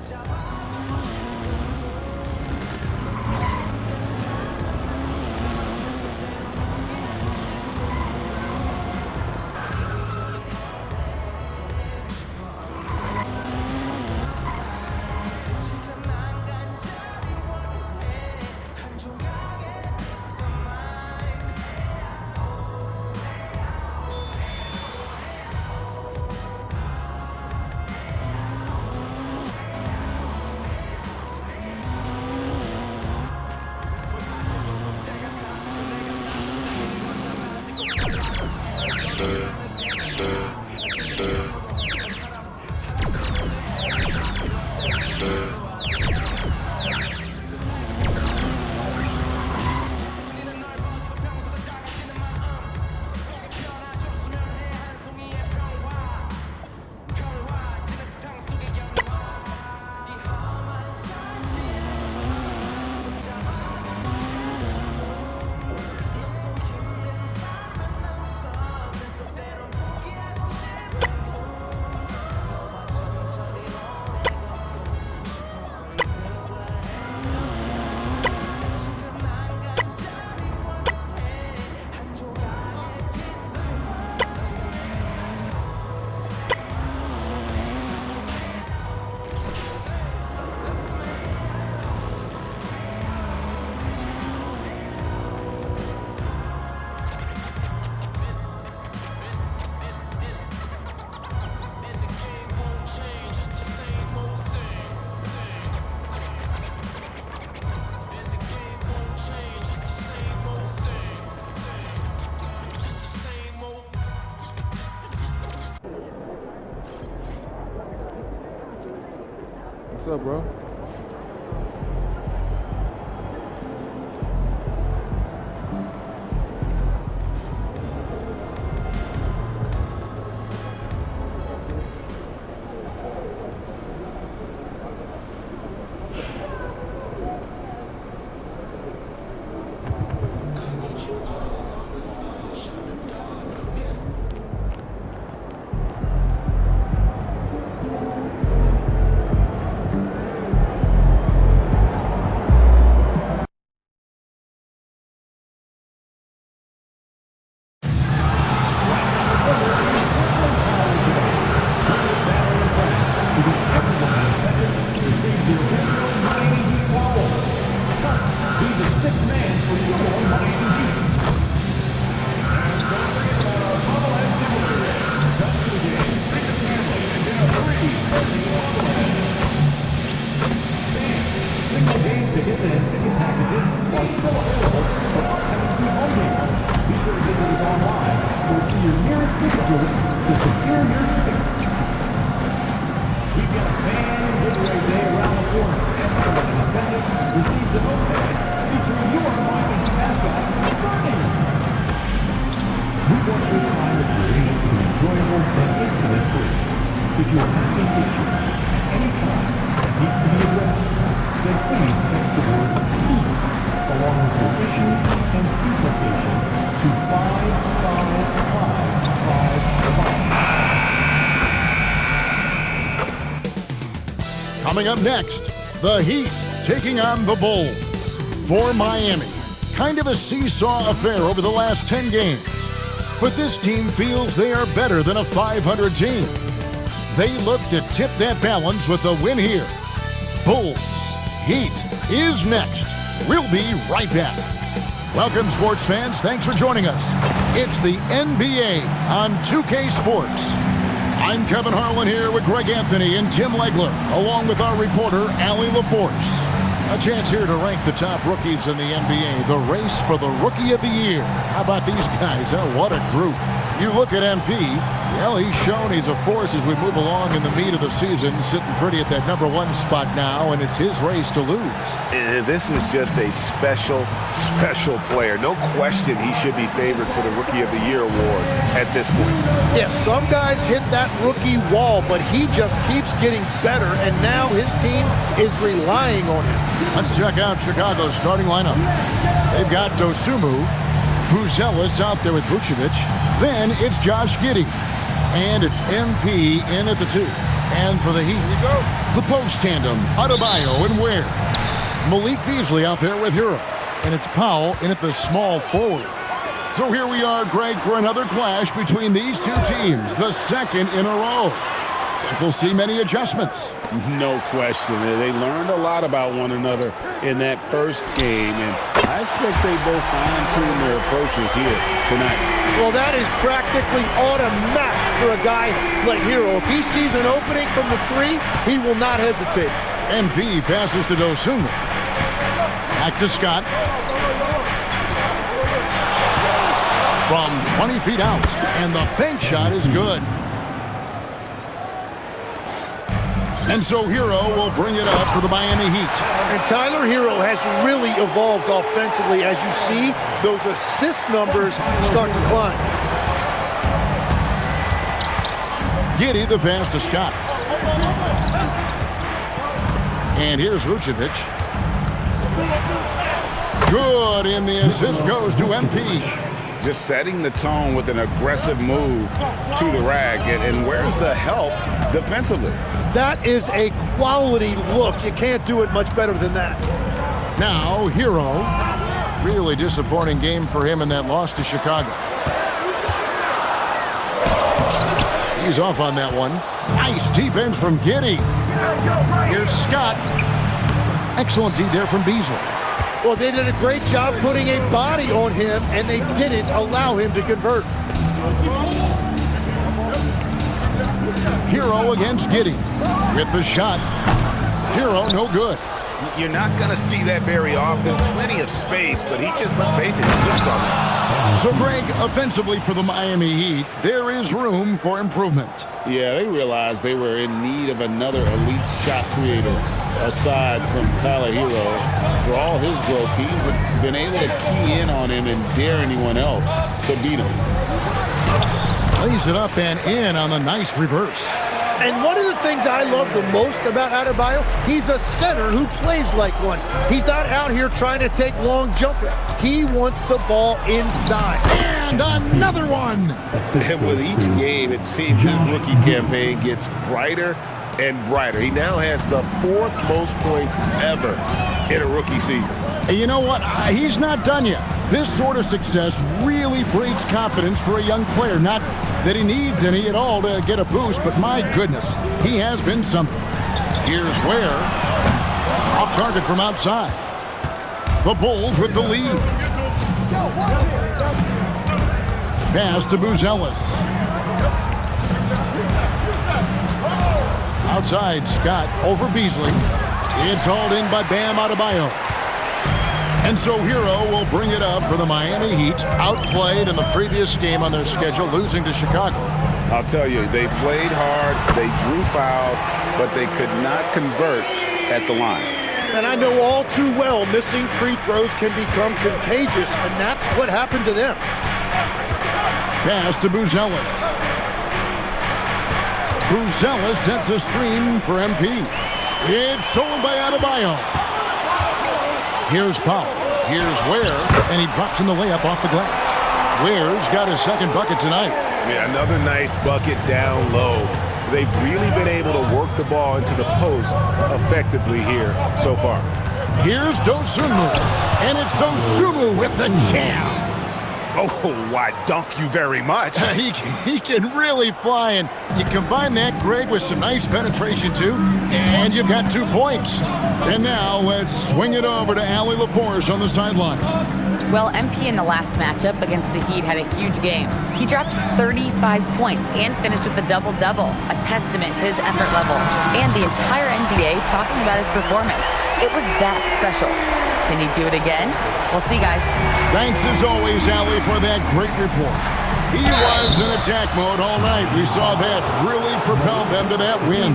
What's up, bro? If you have an issue at any time that needs to be addressed, then please text the word HEAT along with your issue and seat location to 55555. Coming up next, the Heat taking on the Bulls. For Miami, kind of a seesaw affair over the last 10 games. But this team feels they are better than a 500 team. They look to tip that balance with a win here. Bulls Heat is next. We'll be right back. Welcome, sports fans. Thanks for joining us. It's the NBA on 2K Sports. I'm Kevin Harlan here with Greg Anthony and Tim Legler, along with our reporter, Allie LaForce. A chance here to rank the top rookies in the NBA, the race for the Rookie of the Year. How about these guys? Oh, what a group. You look at MP, well, he's shown he's a force as we move along in the meat of the season, sitting pretty at that #1 spot now, and it's his race to lose. And this is just a special player. No question he should be favored for the Rookie of the Year award at this point. Yes, some guys hit that rookie wall, but he just keeps getting better, and now his team is relying on him. Let's check out Chicago's starting lineup. They've got Dosunmu, Buzelis out there with Vucevic. Then it's Josh Giddey. And it's MP in at the 2. And for the Heat, the post tandem, Adebayo and Ware. Malik Beasley out there with Hero. And it's Powell in at the small forward. So here we are, Greg, for another clash between these two teams, the second in a row. We'll see many adjustments. No question. They learned a lot about one another in that first game, and I expect they both fine-tune their approaches here tonight. Well, that is practically automatic for a guy like Hero. If he sees an opening from the three, he will not hesitate. MP passes to Dosunmu. Back to Scott. From 20 feet out, and the bank shot is good. And so Hero will bring it up for the Miami Heat. And Tyler Hero has really evolved offensively. As you see, those assist numbers start to climb. Giddey the pass to Scott. And here's Vucevic. Good, and the assist goes to MP. Just setting the tone with an aggressive move to the rag. And where's the help defensively? That is a quality look. You can't do it much better than that. Now, Hero. Really disappointing game for him in that loss to Chicago. He's off on that one. Nice defense from Giddey. Here's Scott. Excellent D there from Beasley. Well, they did a great job putting a body on him, and they didn't allow him to convert. Hero against Giddey with the shot. Hero no good. You're not going to see that very often. Plenty of space, but he just, let's face it, he lifts on it. So, Greg, offensively for the Miami Heat, there is room for improvement. Yeah, they realized they were in need of another elite shot creator aside from Tyler Hero. For all his growth, teams have been able to key in on him and dare anyone else to beat him. Lays it up and in on the nice reverse. And one of the things I love the most about Adebayo, he's a center who plays like one. He's not out here trying to take long jumpers. He wants the ball inside. And another one. And with each game, it seems his rookie campaign gets brighter and brighter. He now has the 4th most points ever in a rookie season. And you know what? He's not done yet. This sort of success really breeds confidence for a young player. Not that he needs any at all to get a boost, but my goodness, he has been something. Here's Ware. Off target from outside. The Bulls with the lead. Pass to Buzelis. Outside, Scott over Beasley. It's hauled in by Bam Adebayo. And so Hero will bring it up for the Miami Heat, outplayed in the previous game on their schedule, losing to Chicago. I'll tell you, they played hard, they drew fouls, but they could not convert at the line. And I know all too well missing free throws can become contagious, and that's what happened to them. Pass to Buzelis. Buzelis sets a screen for MP. It's stolen by Adebayo. Here's Powell. Here's Ware, and he drops in the layup off the glass. Ware's got his second bucket tonight. Yeah, another nice bucket down low. They've really been able to work the ball into the post effectively here so far. Here's Dosunmu, and it's Dosunmu with the jam. Oh, why, dunk you very much. He can really fly, and you combine that, Greg, with some nice penetration, too, and you've got 2 points. And now let's swing it over to Allie LaForce on the sideline. Well, MP in the last matchup against the Heat had a huge game. He dropped 35 points and finished with a double-double, a testament to his effort level, and the entire NBA talking about his performance. It was that special. Can he do it again? We'll see, guys. Thanks, as always, Allie, for that great report. He was in attack mode all night. We saw that really propel them to that win.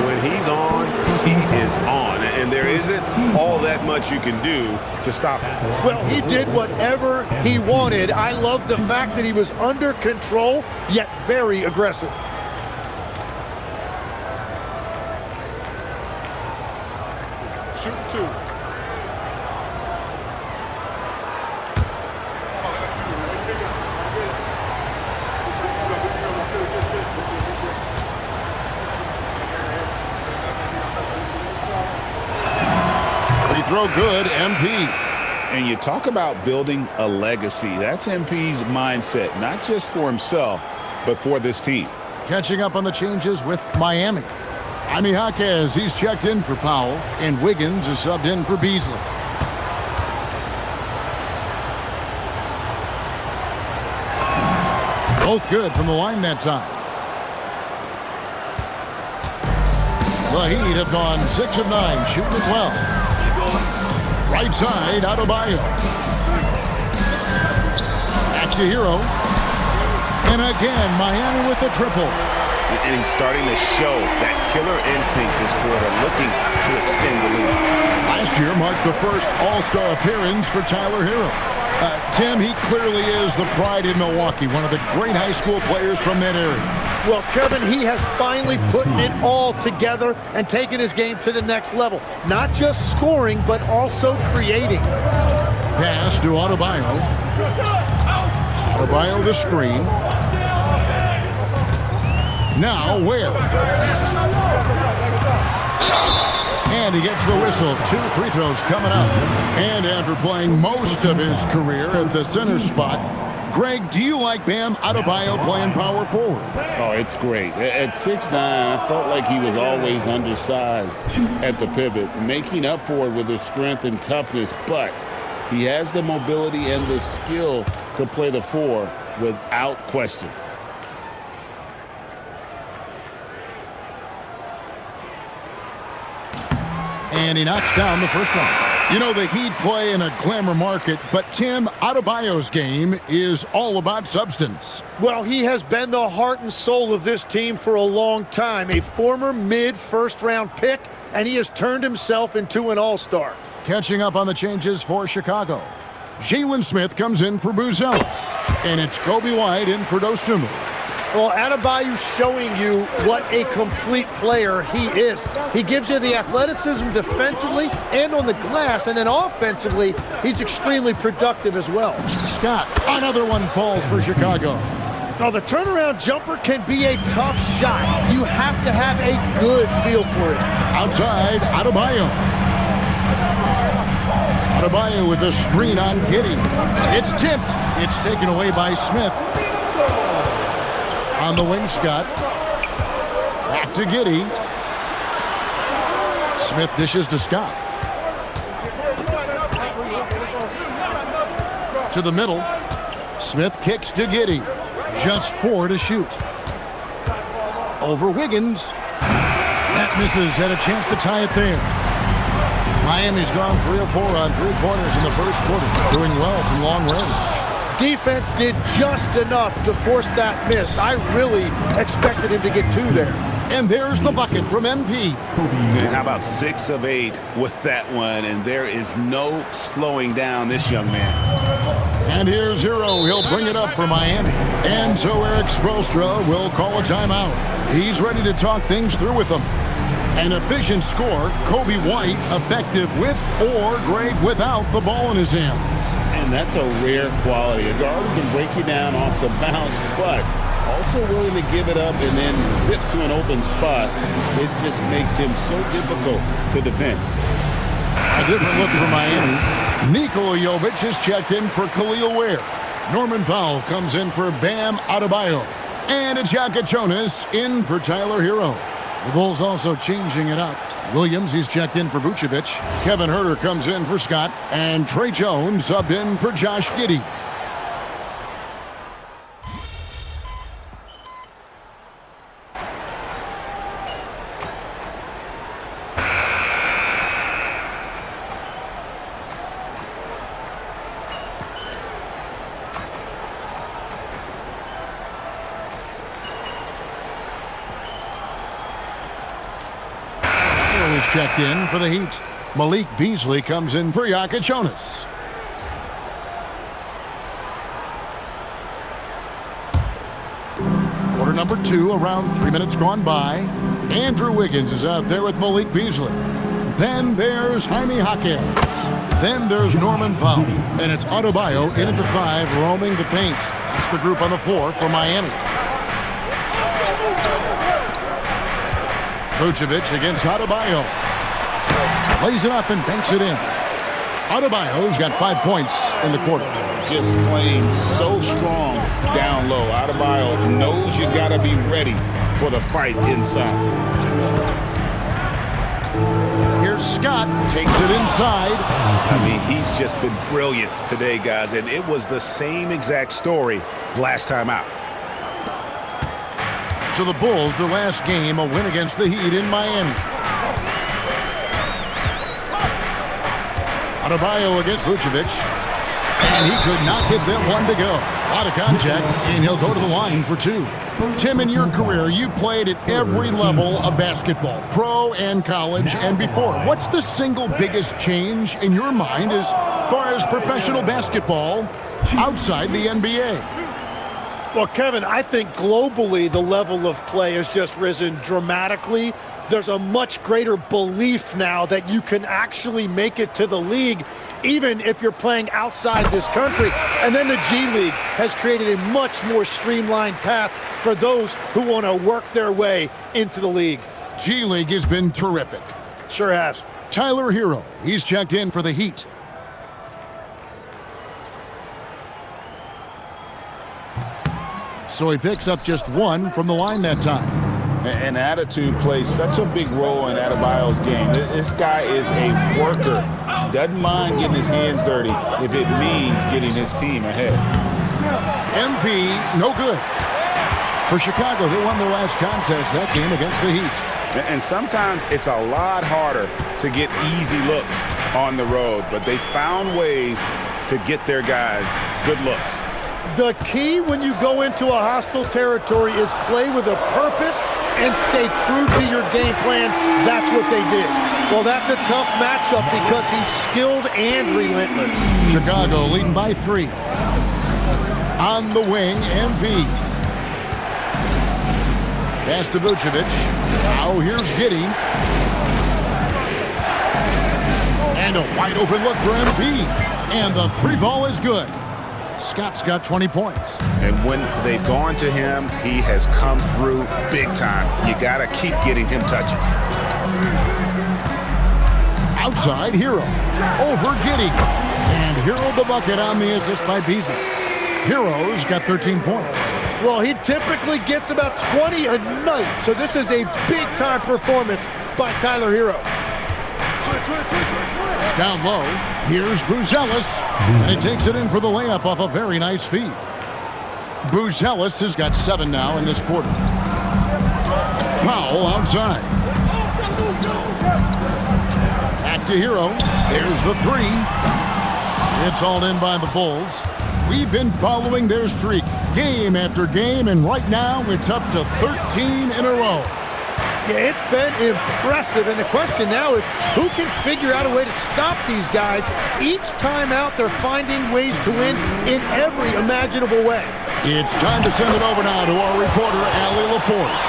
When he's on, he is on. And there isn't all that much you can do to stop him. Well, he did whatever he wanted. I love the fact that he was under control, yet very aggressive. Shoot 2. throw good, MP. And you talk about building a legacy. That's MP's mindset, not just for himself, but for this team. Catching up on the changes with Miami. Jaime Jaquez, he's checked in for Powell, and Wiggins is subbed in for Beasley. Both good from the line that time. The Heat have gone 6 of 9, shooting it well. Right side, Adebayo. Back to Hero. And again, Miami with the triple. And he's starting to show that killer instinct this quarter, looking to extend the lead. Last year marked the first All-Star appearance for Tyler Hero. Tim, he clearly is the pride in Milwaukee, one of the great high school players from that area. Well, Kevin, he has finally put it all together and taken his game to the next level. Not just scoring, but also creating. Pass to Adebayo. Adebayo the screen. Now Ware. And he gets the whistle. 2 free throws coming up. And after playing most of his career at the center spot, Greg, do you like Bam Adebayo playing power forward? Oh, it's great. At 6'9", I felt like he was always undersized at the pivot, making up for it with his strength and toughness, but he has the mobility and the skill to play the 4 without question. And he knocks down the first one. You know, the Heat play in a glamour market, but Tim, Adebayo's game is all about substance. Well, he has been the heart and soul of this team for a long time. A former mid-first-round pick, and he has turned himself into an all-star. Catching up on the changes for Chicago. Jalen Smith comes in for Buzelis. And it's Kobe White in for Dosunmu. Well, Adebayo showing you what a complete player he is. He gives you the athleticism defensively and on the glass, and then offensively, he's extremely productive as well. Scott, another one falls for Chicago. Now, the turnaround jumper can be a tough shot. You have to have a good feel for it. Outside, Adebayo. Adebayo with the screen on Giddey. It's tipped. It's taken away by Smith. On the wing, Scott. Back to Giddey. Smith dishes to Scott. To the middle. Smith kicks to Giddey. Just 4 to shoot. Over Wiggins. That misses. Had a chance to tie it there. Miami's gone 3 of 4 on 3-pointers in the first quarter. Doing well from long range. Defense did just enough to force that miss. I really expected him to get 2 there. And there's the bucket from MP. And how about 6 of 8 with that one? And there is no slowing down this young man. And here's Hero. He'll bring it up for Miami. And so Eric Spoelstra will call a timeout. He's ready to talk things through with them. An efficient score, Kobe White effective with or great without the ball in his hand. And that's a rare quality. A guard who can break you down off the bounce, but also willing to give it up and then zip to an open spot. It just makes him so difficult to defend. A different look for Miami. Nikola Jovic is checked in for Khalil Ware. Norman Powell comes in for Bam Adebayo. And it's Jacket Jonas in for Tyler Hero. The Bulls also changing it up. Williams, he's checked in for Vucevic. Kevin Huerter comes in for Scott. And Trey Jones subbed in for Josh Giddey. Checked in for the Heat. Malik Beasley comes in for Jacket Jonas. Quarter number 2, around 3 minutes gone by. Andrew Wiggins is out there with Malik Beasley. Then there's Jaime Jaquez. Then there's Norman Powell. And it's Adebayo in at the 5, roaming the paint. That's the group on the floor for Miami. Vucevic against Adebayo. Lays it up and banks it in. Adebayo's got 5 points in the quarter. Just playing so strong down low. Adebayo knows you got to be ready for the fight inside. Here's Scott, takes it inside. I mean, he's just been brilliant today, guys, and it was the same exact story last time out. So the Bulls, their last game, a win against the Heat in Miami. Adebayo against Vucevic. And he could not get that one to go. A lot of contact, and he'll go to the line for 2. Tim, in your career, you played at every level of basketball, pro and college and before. What's the single biggest change in your mind as far as professional basketball outside the NBA? Well, Kevin, I think globally the level of play has just risen dramatically. There's a much greater belief now that you can actually make it to the league, even if you're playing outside this country. And then the G League has created a much more streamlined path for those who want to work their way into the league. G League has been terrific. Sure has. Tyler Hero, he's checked in for the Heat. So he picks up just 1 from the line that time. And attitude plays such a big role in Adebayo's game. This guy is a worker. Doesn't mind getting his hands dirty if it means getting his team ahead. MP, no good. For Chicago, they won their last contest that game against the Heat. And sometimes it's a lot harder to get easy looks on the road, but they found ways to get their guys good looks. The key when you go into a hostile territory is play with a purpose and stay true to your game plan. That's what they did. Well, that's a tough matchup because he's skilled and relentless. Chicago leading by 3. On the wing, MP. Pass to Vucevic. Now here's Giddey. And a wide open look for MP. And the 3 ball is good. Scott's got 20 points. And when they've gone to him, he has come through big time. You got to keep getting him touches. Outside, Hero. Over Giddey. And Hero the bucket on the assist by Beasley. Hero's got 13 points. Well, he typically gets about 20 a night, so this is a big-time performance by Tyler Hero. Down low, here's Buzelis, and he takes it in for the layup off a very nice feed. Buzelis has got 7 now in this quarter. Powell outside. Back to Hero. There's the 3. It's all in by the Bulls. We've been following their streak game after game, and right now it's up to 13 in a row. Yeah, it's been impressive, and the question now is who can figure out a way to stop these guys? Each time out, they're finding ways to win in every imaginable way. It's time to send it over now to our reporter, Allie LaForce.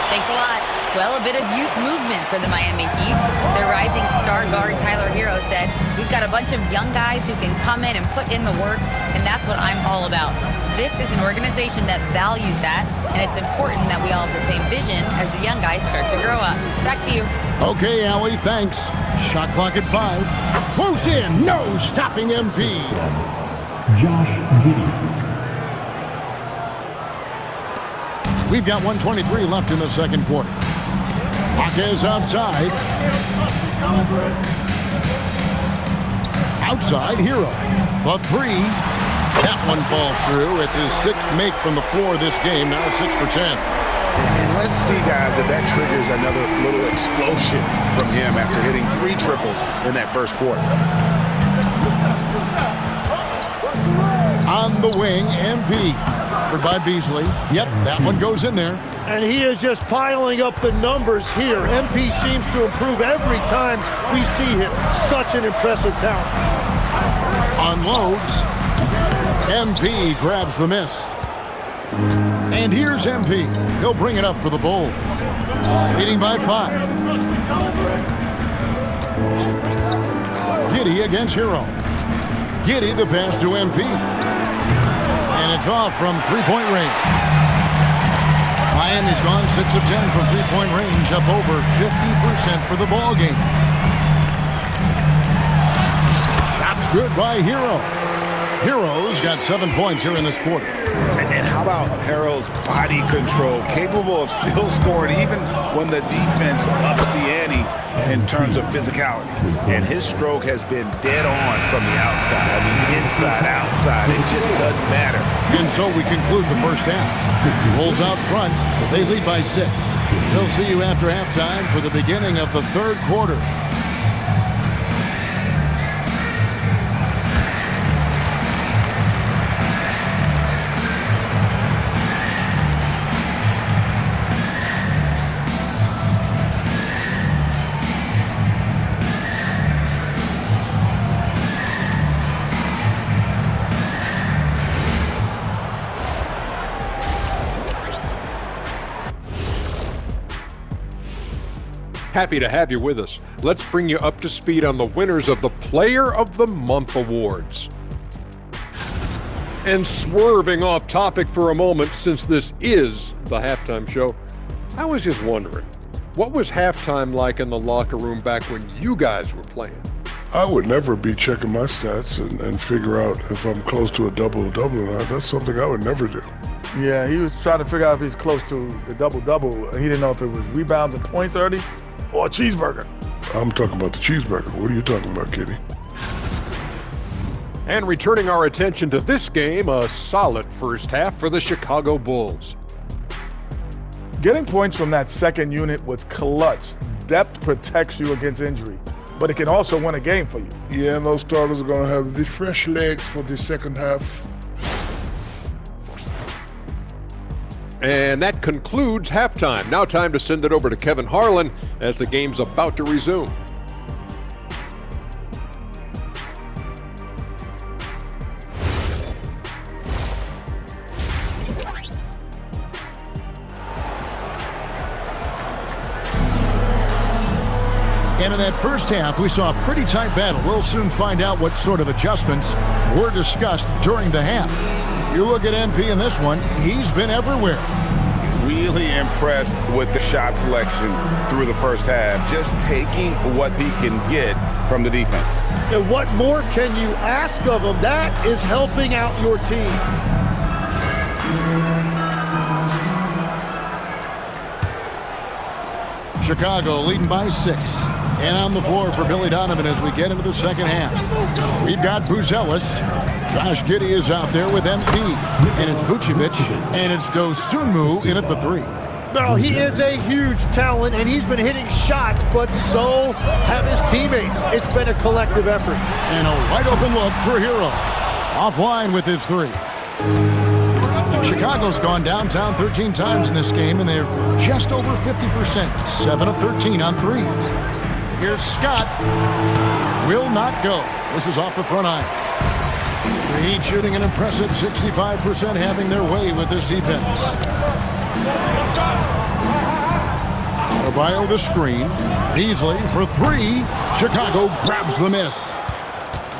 Thanks a lot. Well, a bit of youth movement for the Miami Heat. Their rising star guard, Tyler Hero, said, "We've got a bunch of young guys who can come in and put in the work, and that's what I'm all about." This is an organization that values that, and it's important that we all have the same vision as the young guys start to grow up. Back to you. Okay, Allie, thanks. Shot clock at 5. Close in, no stopping MP. Josh Giddey. We've got 1:23 left in the second quarter. Marquez outside. Outside, Hero. The 3. That one falls through. It's his 6th make from the floor this game, now 6 for 10. And let's see, guys, if that triggers another little explosion from him after hitting 3 triples in that first quarter. On the wing, MP. Covered by Beasley. Yep, that one goes in there. And he is just piling up the numbers here. MP seems to improve every time we see him. Such an impressive talent. Unloads. MP grabs the miss. And here's MP. He'll bring it up for the Bulls. Leading by 5. Giddey against Hero. Giddey the pass to MP. And it's off from three-point range. Miami's gone 6 of 10 from three-point range, up over 50% for the ball game. Shot good by Hero. Hero's got 7 points here in this quarter. And how about Harrell's body control, capable of still scoring even when the defense ups the ante in terms of physicality. And his stroke has been dead on from the outside. I mean, inside, outside, it just doesn't matter. And so we conclude the first half. Bulls out front. They lead by 6. They'll see you after halftime for the beginning of the third quarter. Happy to have you with us. Let's bring you up to speed on the winners of the Player of the Month awards. And swerving off topic for a moment, since this is the halftime show, I was just wondering, what was halftime like in the locker room back when you guys were playing? I would never be checking my stats and figure out if I'm close to a double-double or not. That's something I would never do. Yeah, he was trying to figure out if he's close to the double-double. He didn't know if it was rebounds and points already or a cheeseburger. I'm talking about the cheeseburger. What are you talking about, Kitty? And returning our attention to this game, a solid first half for the Chicago Bulls. Getting points from that second unit was clutch. Depth protects you against injury, but it can also win a game for you. Yeah, and those starters are going to have the fresh legs for the second half. And that concludes halftime. Now time to send it over to Kevin Harlan as the game's about to resume. And in that first half, we saw a pretty tight battle. We'll soon find out what sort of adjustments were discussed during the half. You look at MP in this one, he's been everywhere. Really impressed with the shot selection through the first half, just taking what he can get from the defense. And what more can you ask of him? That is helping out your team. Chicago leading by 6. And on the floor for Billy Donovan as we get into the second half. We've got Buzelis. Josh Giddey is out there with MP. And it's Vucevic. And it's Dosunmu in at the 3. Well, he is a huge talent, and he's been hitting shots, but so have his teammates. It's been a collective effort. And a wide open look for Hero. Offline with his 3. Chicago's gone downtown 13 times in this game, and they're just over 50%. 7 of 13 on 3s. Here's Scott. Will not go. This is off the front iron. The Heat shooting an impressive 65%, having their way with this defense. Adebayo the screen. Beasley for 3. Chicago grabs the miss.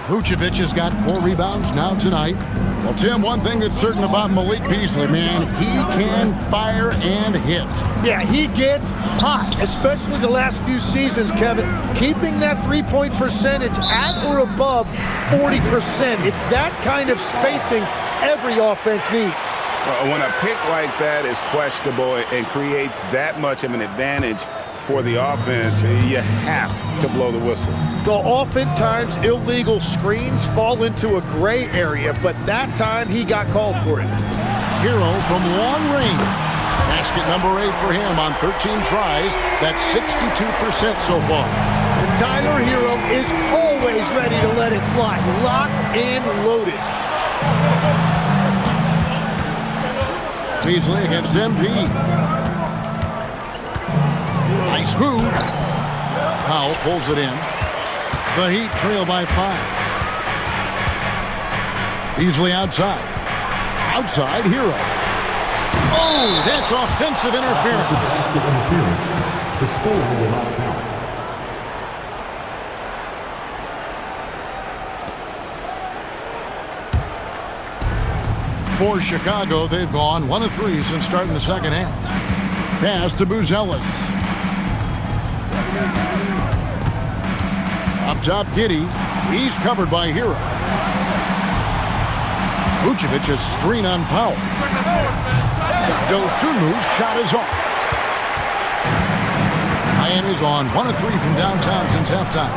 Vucevic has got 4 rebounds now tonight. Well, Tim, one thing that's certain about Malik Beasley, man, he can fire and hit. Yeah, he gets hot, especially the last few seasons, Kevin. Keeping that three-point percentage at or above 40%. It's that kind of spacing every offense needs. When a pick like that is questionable and creates that much of an advantage for the offense, you have to blow the whistle. Well, oftentimes illegal screens fall into a gray area, but that time he got called for it. Hero from long range. Basket number 8 for him on 13 tries. That's 62% so far. And Tyler Hero is always ready to let it fly. Locked and loaded. Beasley against MP. Nice move. Powell pulls it in. The Heat trail by 5. Beasley outside. Outside, Hero. Oh, that's offensive interference. The score will not count. For Chicago, they've gone 1 of 3 since starting the second half. Pass to Buzelis. Up top, Giddey. He's covered by Hero. Vucevic, a screen on Powell. Dosunu's shot is off. Miami's on 1 of 3 from downtown since halftime.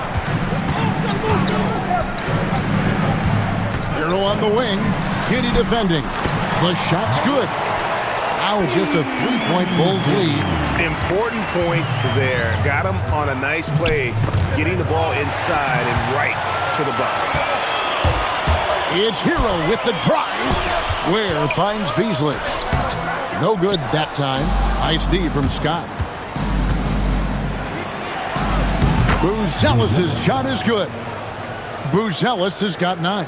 Hero on the wing. Giddey defending. The shot's good. Now it's just a 3-point Bulls lead. Important points there. Got him on a nice play, getting the ball inside and right to the bucket. It's Hero with the drive. Ware finds Beasley. No good that time. Nice D from Scott. Buzelis' shot is good. Buzelis has got 9.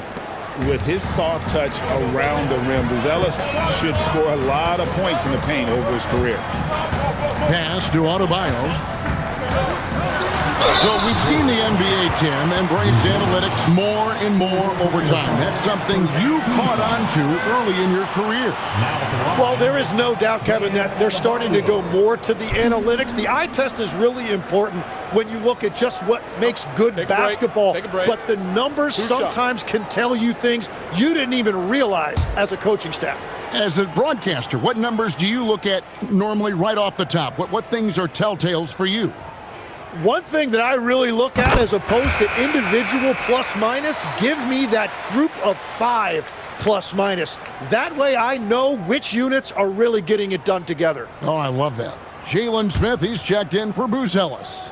With his soft touch around the rim, Buzelis should score a lot of points in the paint over his career. Pass to Adebayo. So we've seen the NBA, Tim, embrace analytics more and more over time. That's something you caught on to early in your career. Well, there is no doubt, Kevin, that they're starting to go more to the analytics. The eye test is really important when you look at just what makes good basketball. But the numbers sometimes can tell you things you didn't even realize as a coaching staff. As a broadcaster, what numbers do you look at normally right off the top? What things are telltales for you? One thing that I really look at as opposed to individual plus minus, give me that group of 5 plus minus. That way I know which units are really getting it done together. Oh, I love that. Jalen Smith, he's checked in for Buzelis.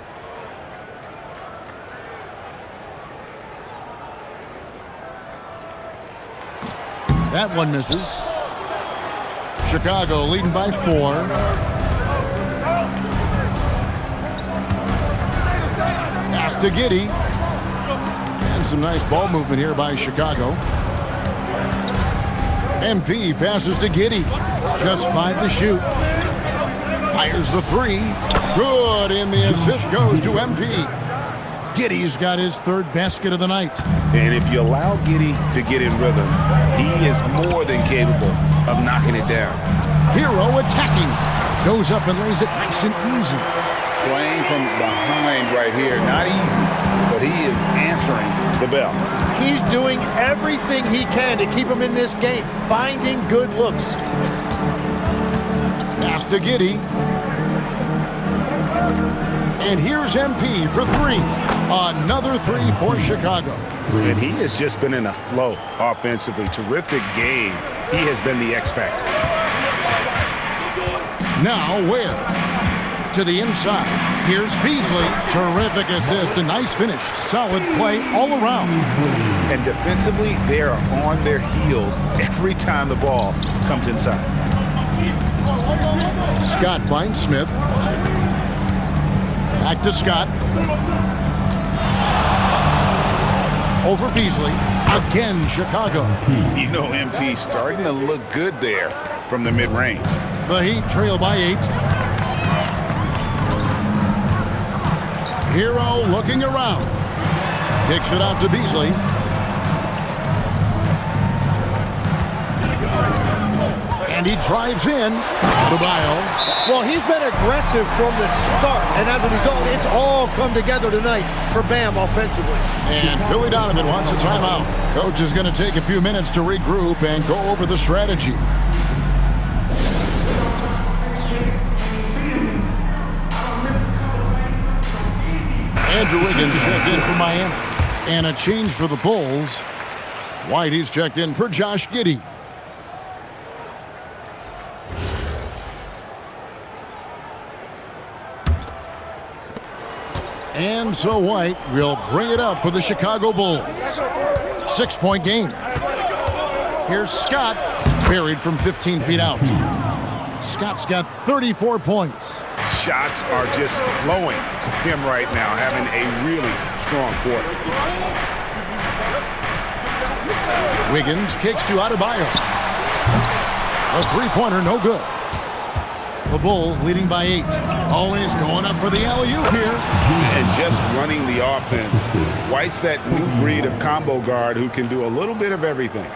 That one misses. Chicago leading by 4. Pass to Giddey. And some nice ball movement here by Chicago. MP passes to Giddey. Just 5 to shoot. Fires the 3. Good, and the assist goes to MP. Giddey's got his 3rd basket of the night. And if you allow Giddey to get in rhythm, he is more than capable of knocking it down. Hero attacking. Goes up and lays it nice and easy. Playing from behind right here, not easy, but he is answering the bell. He's doing everything he can to keep him in this game, finding good looks. Pass to Giddey. And here's MP for 3. Another 3 for Chicago. And he has just been in a flow offensively. Terrific game. He has been the X factor. Now Ware. To the inside. Here's Beasley. Terrific assist. A nice finish. Solid play all around. And defensively, they are on their heels every time the ball comes inside. Scott finds Smith. Back to Scott. Over Beasley. Again, Chicago. You know, MP starting to look good there from the mid-range. The Heat trail by 8. Hero looking around. Kicks it out to Beasley. And he drives in. Adebayo. Well, he's been aggressive from the start, and as a result, it's all come together tonight for Bam offensively. And Billy Donovan wants a timeout. Coach is going to take a few minutes to regroup and go over the strategy. Andrew Wiggins checked in for Miami. And a change for the Bulls. White, he's checked in for Josh Giddey. And so White will bring it up for the Chicago Bulls. 6-point game. Here's Scott, buried from 15 feet out. Scott's got 34 points. Shots are just flowing for him right now, having a really strong quarter. Wiggins kicks to Adebayo. A 3-pointer, no good. The Bulls leading by 8. Always going up for the alley-oop here. And just running the offense. White's that new breed of combo guard who can do a little bit of everything.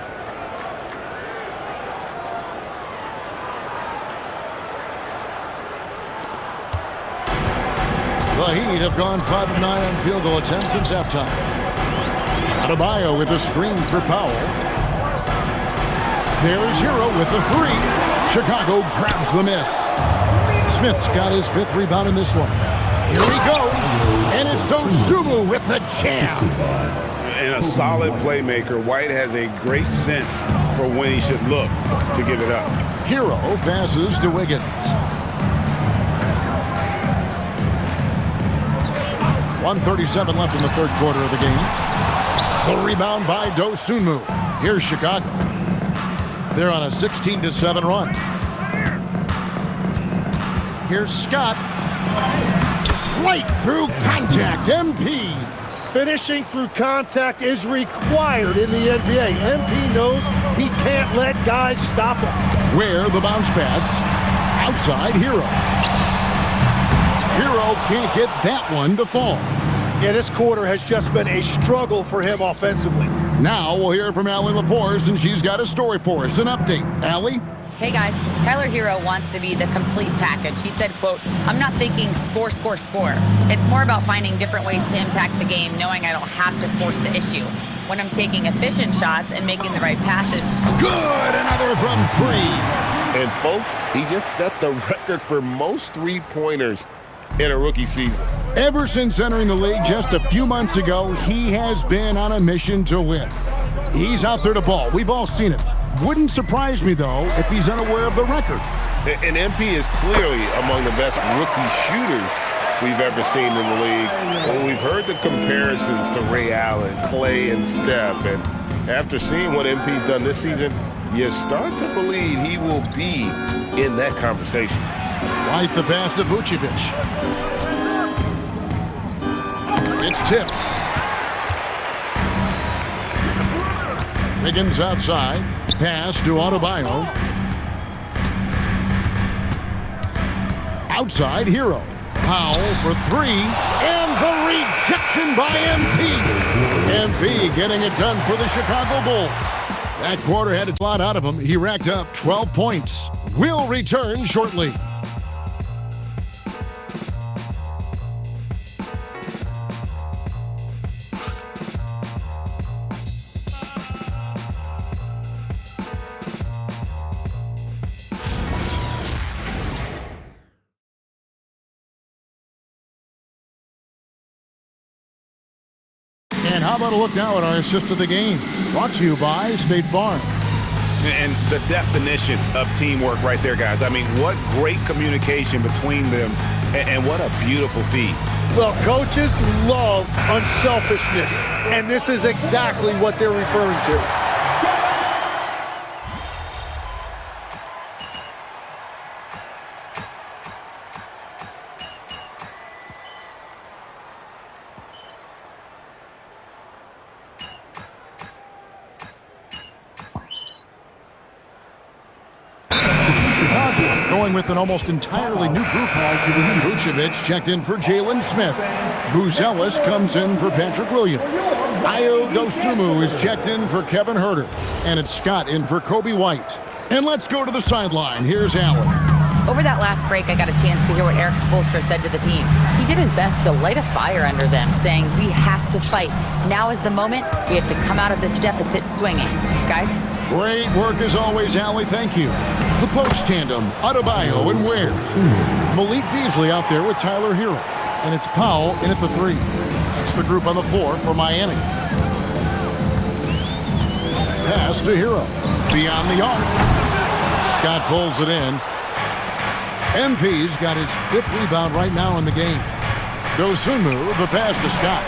The Heat have gone 5 of 9 on field goal attempts since halftime. Adebayo with a screen for Powell. There's Hero with the three. Chicago grabs the miss. Smith's got his 5th rebound in this one. Here he goes, and it's Dosunmu with the jam. And a solid playmaker, White has a great sense for when he should look to give it up. Hero passes to Wiggins. 1:37 left in the 3rd quarter of the game. The rebound by Dosunmu. Here's Chicago. They're on a 16-7 run. Here's Scott. Right through contact, MP. Finishing through contact is required in the NBA. MP knows he can't let guys stop him. Where the bounce pass. Outside Hero. Hero can't get that one to fall. Yeah, this quarter has just been a struggle for him offensively. Now we'll hear from Allie LaForce, and she's got a story for us. An update. Allie? Hey guys, Tyler Hero wants to be the complete package. He said, quote, "I'm not thinking score, score, score. It's more about finding different ways to impact the game, knowing I don't have to force the issue. When I'm taking efficient shots and making the right passes." Good, another from 3. And folks, he just set the record for most three-pointers in a rookie season. Ever since entering the league just a few months ago, he has been on a mission to win. He's out there to ball. We've all seen it. Wouldn't surprise me, though, if he's unaware of the record. And MP is clearly among the best rookie shooters we've ever seen in the league. Well, we've heard the comparisons to Ray Allen, Clay, and Steph. And after seeing what MP's done this season, you start to believe he will be in that conversation. Right the pass to Vucevic. It's tipped. Wiggins outside. Pass to Adebayo. Outside Hero. Powell for 3. And the rejection by MP. MP getting it done for the Chicago Bulls. That quarter had a lot out of him. He racked up 12 points. We'll return shortly. And how about a look now at our assist of the game? Brought to you by State Farm. And the definition of teamwork right there, guys. I mean, what great communication between them, and what a beautiful feat. Well, coaches love unselfishness, and this is exactly what they're referring to. Going with an almost entirely new group. Vucevic checked in for Jalen Smith. Buzelis comes in for Patrick Williams. Ayo Dosunmu is checked in for Kevin Huerter. And it's Scott in for Kobe White. And let's go to the sideline. Here's Allen. Over that last break, I got a chance to hear what Eric Spoelstra said to the team. He did his best to light a fire under them, saying, "We have to fight. Now is the moment. We have to come out of this deficit swinging." Guys? Great work as always, Allie. Thank you. The post tandem, Adebayo and Ware. Malik Beasley out there with Tyler Hero. And it's Powell in at the 3. That's the group on the floor for Miami. Pass to Hero. Beyond the arc. Scott pulls it in. MP's got his 5th rebound right now in the game. Dosunmu, the pass to Scott.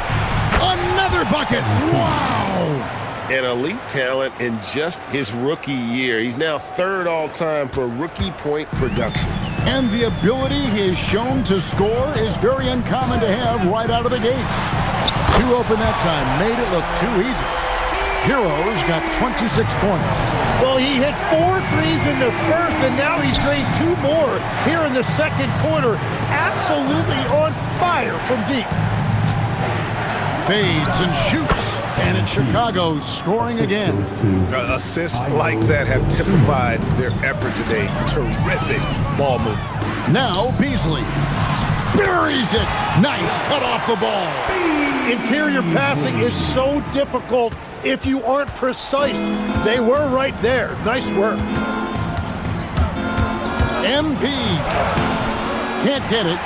Another bucket! Wow! An elite talent in just his rookie year. He's now 3rd all-time for rookie point production. And the ability he has shown to score is very uncommon to have right out of the gates. 2 open that time, made it look too easy. Hero's got 26 points. Well, he hit 4 threes in the first, and now he's drained 2 more here in the second quarter. Absolutely on fire from deep. Fades and shoots. And in Chicago, scoring again. Assists like that have typified their effort today. Terrific ball move. Now Beasley buries it. Nice cut off the ball. Interior passing is so difficult if you aren't precise. They were right there. Nice work. MP can't get it.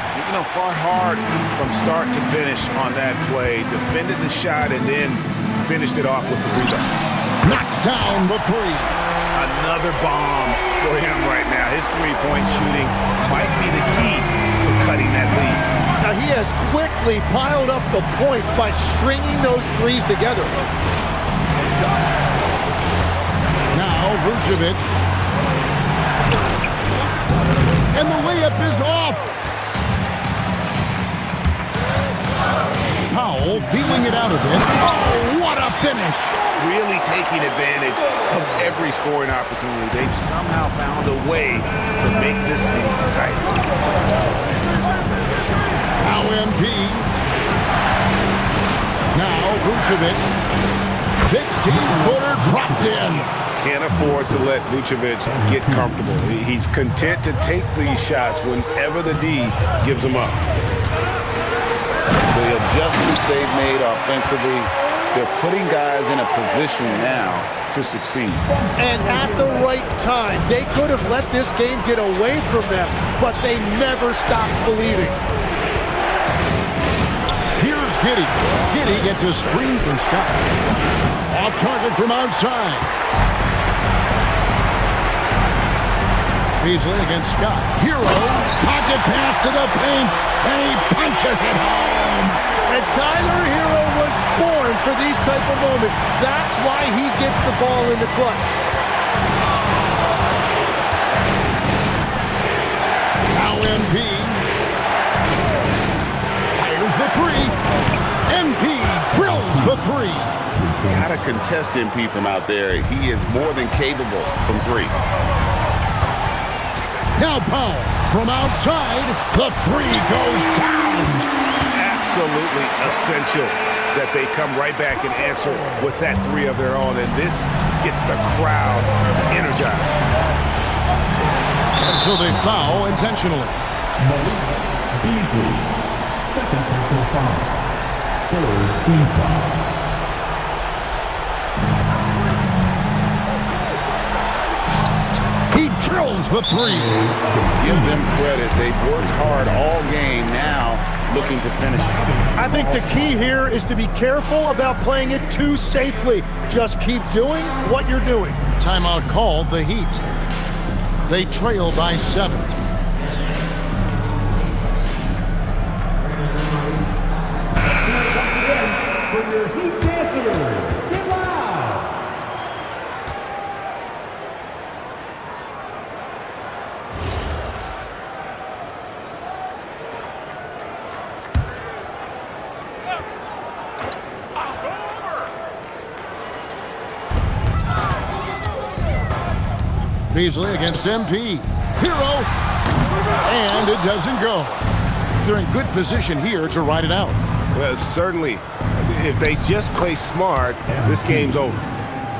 Fought hard from start to finish on that play. Defended the shot and then finished it off with the rebound. Knocks down the three. Another bomb for him right now. His three-point shooting might be the key to cutting that lead. Now he has quickly piled up the points by stringing those threes together. Now Vucevic. And the layup is off. Powell feeling it out a bit. Oh, what a finish! Really taking advantage of every scoring opportunity. They've somehow found a way to make this thing exciting. Now MP. Now Vucevic. 16-footer dropped in. Can't afford to let Vucevic get comfortable. He's content to take these shots whenever the D gives them up. The adjustments they've made offensively, they're putting guys in a position now to succeed. And at the right time, they could have let this game get away from them, but they never stopped believing. Here's Giddey. Giddey gets a screen from Scott. Off target from outside. Beasley against Scott. Hero, pocket pass to the paint, and he punches it home. And Tyler Hero was born for these type of moments. That's why he gets the ball in the clutch. Now MP. Fires the three. MP drills the three. Gotta contest MP from out there. He is more than capable from three. Now Powell from outside. The three goes down. Absolutely essential that they come right back and answer with that three of their own, and this gets the crowd energized. And so they foul intentionally. Malik Beasley, second personal foul. Third team foul. He drills the three. Give them credit. They've worked hard all game, now looking to finish it. I think the key here is to be careful about playing it too safely. Just keep doing what you're doing. Timeout called the Heat. They trail by 7. For your Heat dancers, get loud! Beasley against MP. Hero. And it doesn't go. They're in good position here to ride it out. Well, certainly, if they just play smart, this game's over.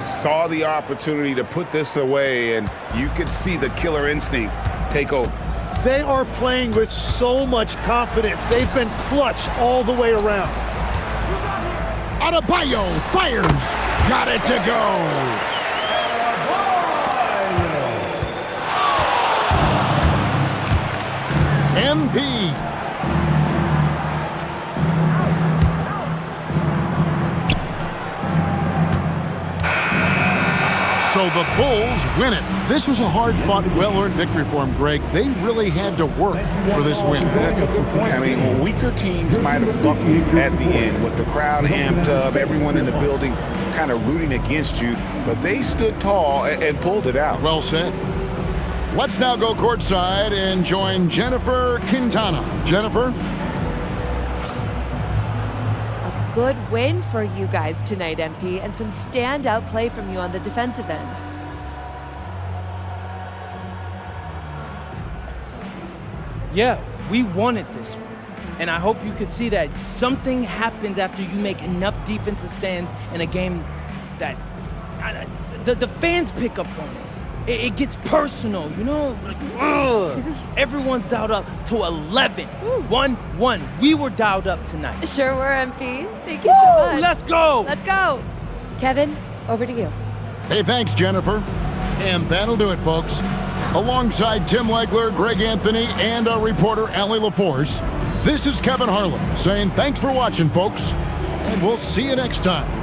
Saw the opportunity to put this away, and you could see the killer instinct take over. They are playing with so much confidence. They've been clutch all the way around. Adebayo fires. Got it to go. MP. So the Bulls win it. This was a hard-fought, well-earned victory for them, Greg. They really had to work for this win. That's a good point. I mean, weaker teams might have buckled at the end with the crowd amped up, everyone in the building kind of rooting against you, but they stood tall and pulled it out. Well said. Let's now go courtside and join Jennifer Quintana. Jennifer? A good win for you guys tonight, MP, and some standout play from you on the defensive end. Yeah, we wanted this one. And I hope you could see that something happens after you make enough defensive stands in a game that the fans pick up on it. it gets personal, you know? Like, ugh. Everyone's dialed up to 11. 1-1. We were dialed up tonight. Sure were, MP. Thank you so much. Let's go. Let's go. Kevin, over to you. Hey, thanks, Jennifer. And that'll do it, folks. Alongside Tim Legler, Greg Anthony, and our reporter, Allie LaForce, this is Kevin Harlan saying thanks for watching, folks. And we'll see you next time.